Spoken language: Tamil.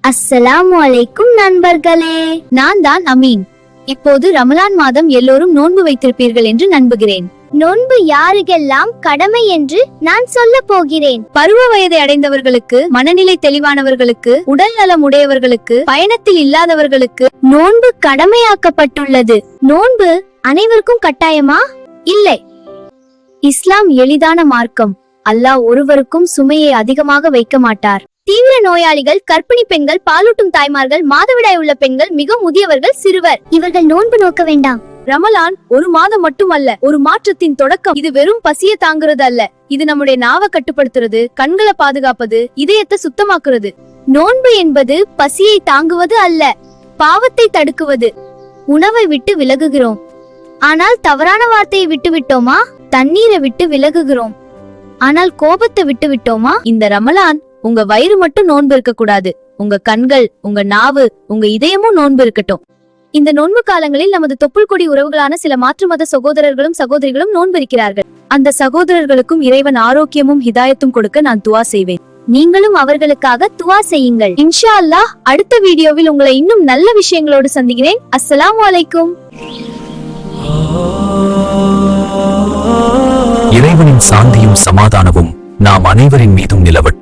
அஸ்ஸலாமு அலைக்கும் நண்பர்களே, நான் தான் அமீன். இப்போது ரமலான் மாதம் எல்லோரும் நோன்பு வைத்திருப்பீர்கள் என்று நம்புகிறேன். நோன்பு யாருக்கெல்லாம் கடமை என்று நான் சொல்ல போகிறேன். பருவ வயதை அடைந்தவர்களுக்கு, மனநிலை தெளிவானவர்களுக்கு, உடல் நலம் உடையவர்களுக்கு, பயணத்தில் இல்லாதவர்களுக்கு நோன்பு கடமையாக்கப்பட்டுள்ளது. நோன்பு அனைவருக்கும் கட்டாயமா? இல்லை. இஸ்லாம் எளிதான மார்க்கம். அல்லாஹ் ஒருவருக்கும் சுமையை அதிகமாக வைக்க மாட்டார். தீவிர நோயாளிகள், கர்ப்பிணி பெண்கள், பாலூட்டும் தாய்மார்கள், மாதவிடாய் உள்ள பெண்கள், மிக முதியவர்கள், சிறுவர் இவர்கள் நோன்பு நோக்க வேண்டாம். ரமலான் ஒரு மாதம் மட்டுமல்ல, ஒரு மாற்றத்தின் தொடக்கம். இது வெறும் பசிய தாங்குறது அல்ல, இது நம்முடைய நாவை கட்டுப்படுத்துறது, கண்களை பாதுகாப்பது, இதயத்தை சுத்தமாக்குறது. நோன்பு என்பது பசியை தாங்குவது அல்ல, பாவத்தை தடுக்குவது. உணவை விட்டு விலகுகிறோம், ஆனால் தவறான வார்த்தையை விட்டு விட்டோமா? தண்ணீரை விட்டு விலகுகிறோம், ஆனால் கோபத்தை விட்டு விட்டோமா? இந்த ரமலான் உங்க வயிறு மட்டும் நோன்பு இருக்க கூடாது. உங்க கண்கள், உங்க நாவு, உங்க இதயமும் நோன்பு இருக்கட்டும். இந்த நோன்பு காலங்களில் நமது தொப்புள் கொடி உறவுகளான சில மாற்று மத சகோதரர்களும் சகோதரிகளும் நோன்பு இருக்கிறார்கள். அந்த சகோதரர்களுக்கும் இறைவன் ஆரோக்கியமும் ஹிதாயத்தும் கொடுக்க நான் துவா செய்வேன். நீங்களும் அவர்களுக்காக துவா செய்யுங்கள். இன்ஷா அல்லாஹ் அடுத்த வீடியோவில் உங்களை இன்னும் நல்ல விஷயங்களோடு சந்திக்கிறேன். அஸ்ஸலாமு அலைக்கும். இறைவனின் சாந்தியும் சமாதானமும் நாம் அனைவரின் மீதும் நிலவட்டும்.